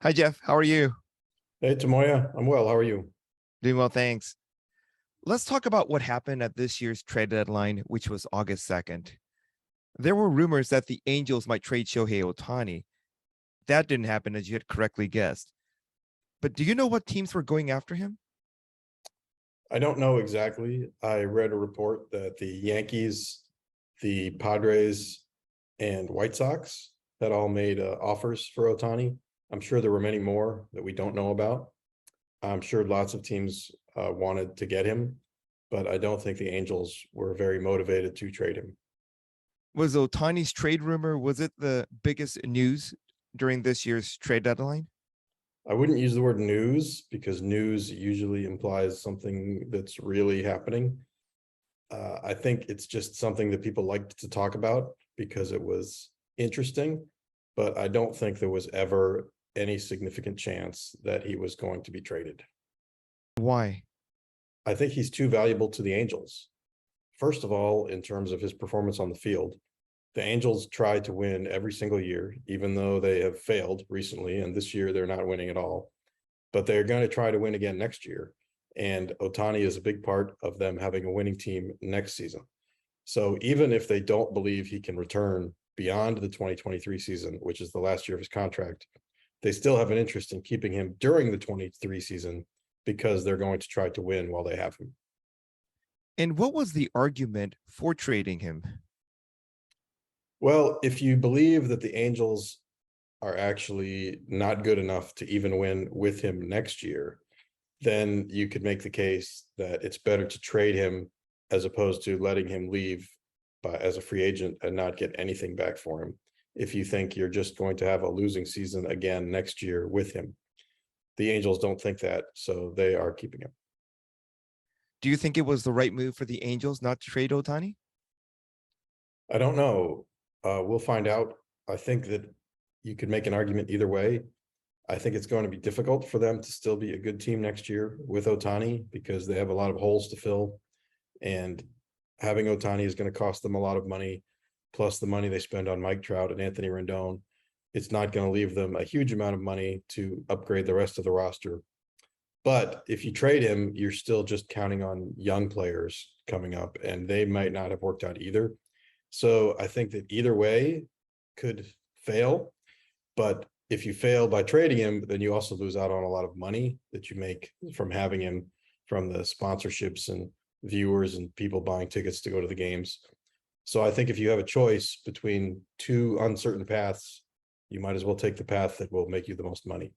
Hi, Jeff. How are you? Hey, Tamoya. I'm well. How are you? Doing well, thanks. Let's talk about what happened at this year's trade deadline, which was August 2nd. There were rumors that the Angels might trade Shohei Ohtani. That didn't happen, as you had correctly guessed. But do you know what teams were going after him? I don't know exactly. I read a report that the Yankees, the Padres, and White Sox had all made offers for Ohtani. I'm sure there were many more that we don't know about. I'm sure lots of teams wanted to get him, but I don't think the Angels were very motivated to trade him. Was Ohtani's trade rumor, was it the biggest news during this year's trade deadline? I wouldn't use the word news because news usually implies something that's really happening. I think it's just something that people liked to talk about because it was interesting, but I don't think there was ever any significant chance that he was going to be traded. Why? I think he's too valuable to the Angels. First of all, in terms of his performance on the field, the Angels try to win every single year, even though they have failed recently, and this year they're not winning at all. But they're going to try to win again next year. And Ohtani is a big part of them having a winning team next season. So even if they don't believe he can return beyond the 2023 season, which is the last year of his contract, they still have an interest in keeping him during the 23 season because they're going to try to win while they have him. And what was the argument for trading him? Well, if you believe that the Angels are actually not good enough to even win with him next year, then you could make the case that it's better to trade him as opposed to letting him leave as a free agent and not get anything back for him. If you think you're just going to have a losing season again next year with him, the Angels don't think that, so they are keeping him. Do you think it was the right move for the Angels not to trade Ohtani? I don't know. We'll find out. I think that you could make an argument either way. I think it's going to be difficult for them to still be a good team next year with Ohtani because they have a lot of holes to fill. And having Ohtani is going to cost them a lot of money, plus the money they spend on Mike Trout and Anthony Rendon. It's not going to leave them a huge amount of money to upgrade the rest of the roster. But if you trade him, you're still just counting on young players coming up, and they might not have worked out either. So I think that either way could fail. But if you fail by trading him, then you also lose out on a lot of money that you make from having him, from the sponsorships and viewers and people buying tickets to go to the games. So I think if you have a choice between two uncertain paths, you might as well take the path that will make you the most money.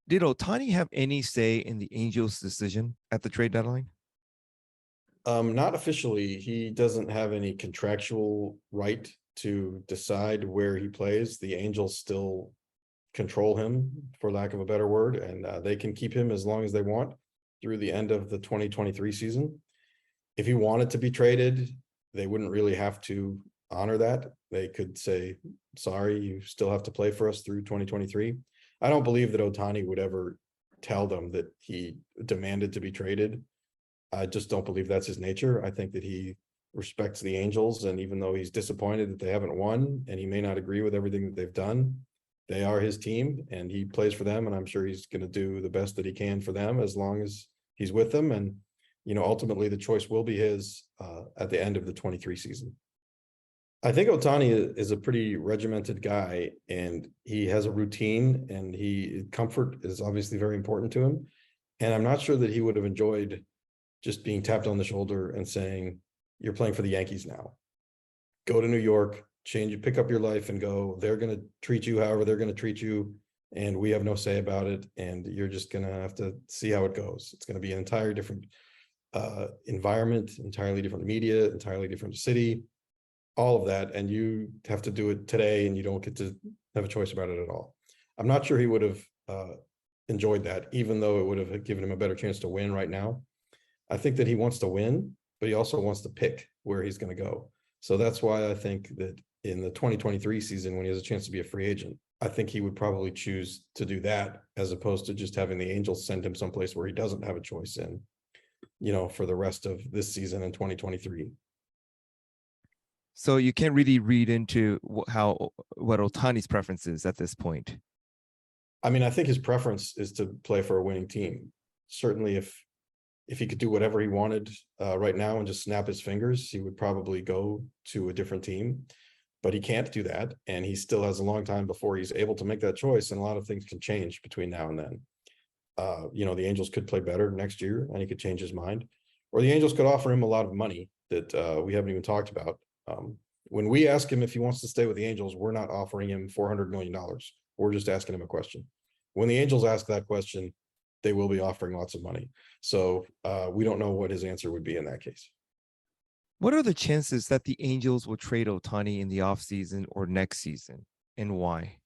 Did Ohtani have any say in the Angels' decision at the trade deadline? Not officially. He doesn't have any contractual right to decide where he plays. The Angels still control him, for lack of a better word, and they can keep him as long as they want through the end of the 2023 season. If he wanted to be traded, they wouldn't really have to honor that. They could say, sorry, you still have to play for us through 2023. I don't believe that Ohtani would ever tell them that he demanded to be traded. I just don't believe that's his nature. I think that he respects the Angels, and even though he's disappointed that they haven't won and he may not agree with everything that they've done, they are his team and he plays for them, and I'm sure he's going to do the best that he can for them as long as he's with them. And ultimately the choice will be his at the end of the 23 season. I think Ohtani is a pretty regimented guy, and he has a routine, and comfort is obviously very important to him. And I'm not sure that he would have enjoyed just being tapped on the shoulder and saying, you're playing for the Yankees now. Go to New York, pick up your life and go. They're going to treat you however they're going to treat you, and we have no say about it, and you're just going to have to see how it goes. It's going to be an entirely different environment, entirely different media, entirely different city, all of that, and you have to do it today, and you don't get to have a choice about it at all. I'm not sure he would have enjoyed that, even though it would have given him a better chance to win right now. I think that he wants to win, but he also wants to pick where he's going to go. So that's why I think that in the 2023 season, when he has a chance to be a free agent, I think he would probably choose to do that as opposed to just having the Angels send him someplace where he doesn't have a choice in, for the rest of this season in 2023. So you can't really read into what Ohtani's preference is at this point. I mean, I think his preference is to play for a winning team. Certainly, if he could do whatever he wanted right now and just snap his fingers, he would probably go to a different team. But he can't do that, and he still has a long time before he's able to make that choice, and a lot of things can change between now and then. The Angels could play better next year, and he could change his mind, or the Angels could offer him a lot of money that we haven't even talked about. When we ask him if he wants to stay with the Angels, we're not offering him $400 million. We're just asking him a question. When the Angels ask that question, they will be offering lots of money. So we don't know what his answer would be in that case. What are the chances that the Angels will trade Ohtani in the offseason or next season, and why?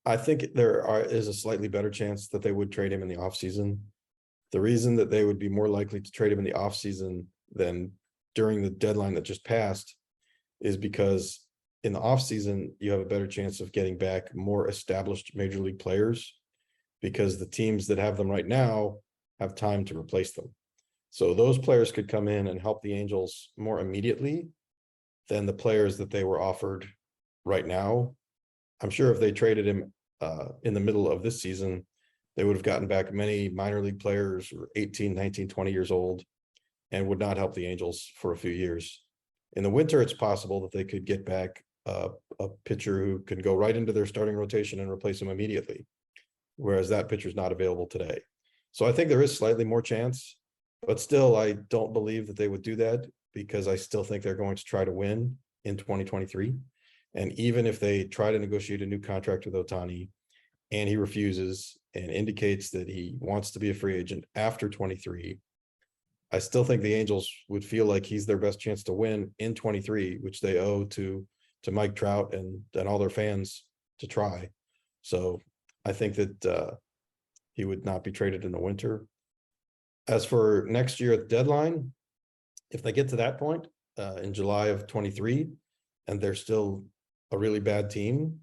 I think there is a slightly better chance that they would trade him in the offseason. The reason that they would be more likely to trade him in the offseason than during the deadline that just passed is because in the offseason, you have a better chance of getting back more established major league players, because the teams that have them right now have time to replace them. So those players could come in and help the Angels more immediately than the players that they were offered right now. I'm sure if they traded him in the middle of this season, they would have gotten back many minor league players who are 18, 19, 20 years old and would not help the Angels for a few years. In the winter, it's possible that they could get back a pitcher who can go right into their starting rotation and replace him immediately, whereas that pitcher is not available today. So I think there is slightly more chance, but still, I don't believe that they would do that, because I still think they're going to try to win in 2023. And even if they try to negotiate a new contract with Ohtani and he refuses and indicates that he wants to be a free agent after 23, I still think the Angels would feel like he's their best chance to win in 23, which they owe to Mike Trout and all their fans to try. So I think that he would not be traded in the winter. As for next year at the deadline, if they get to that point in July of 23 and they're still a really bad team,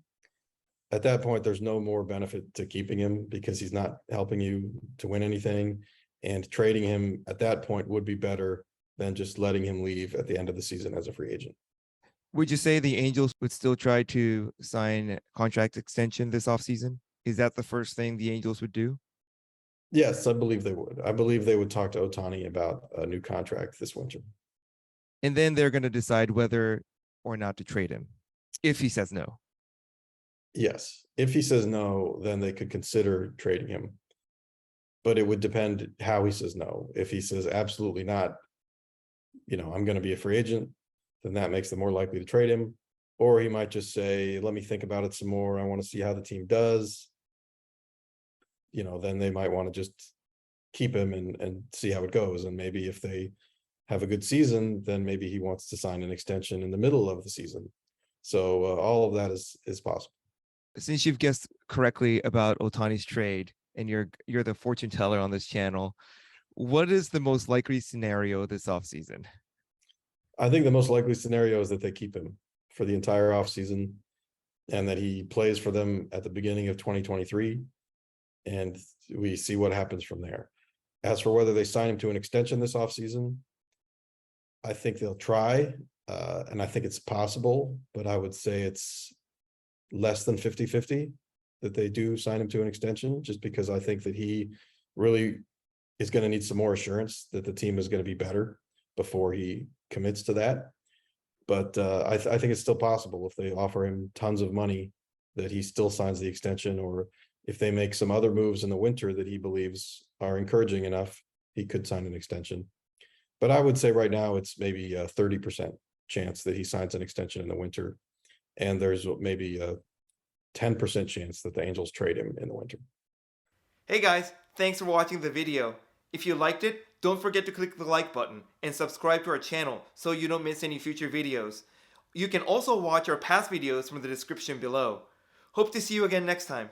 at that point, there's no more benefit to keeping him, because he's not helping you to win anything. And trading him at that point would be better than just letting him leave at the end of the season as a free agent. Would you say the Angels would still try to sign a contract extension this offseason? Is that the first thing the Angels would do? Yes, I believe they would. I believe they would talk to Ohtani about a new contract this winter. And then they're going to decide whether or not to trade him, if he says no. Yes. If he says no, then they could consider trading him. But it would depend how he says no. If he says absolutely not, I'm going to be a free agent, then that makes them more likely to trade him. Or he might just say, let me think about it some more. I want to see how the team does. Then they might want to just keep him and see how it goes. And maybe if they have a good season, then maybe he wants to sign an extension in the middle of the season. So all of that is possible. Since you've guessed correctly about Ohtani's trade, and you're the fortune teller on this channel, what is the most likely scenario this offseason? I think the most likely scenario is that they keep him for the entire offseason and that he plays for them at the beginning of 2023. And we see what happens from there. As for whether they sign him to an extension this offseason, I think they'll try. And I think it's possible, but I would say it's less than 50-50 that they do sign him to an extension, just because I think that he really is going to need some more assurance that the team is going to be better before he commits to that. But I think it's still possible, if they offer him tons of money, that he still signs the extension, or if they make some other moves in the winter that he believes are encouraging enough, he could sign an extension. But I would say right now it's maybe a 30% chance that he signs an extension in the winter. And there's maybe a 10% chance that the Angels trade him in the winter. Hey guys, thanks for watching the video. If you liked it, don't forget to click the like button and subscribe to our channel so you don't miss any future videos. You can also watch our past videos from the description below. Hope to see you again next time.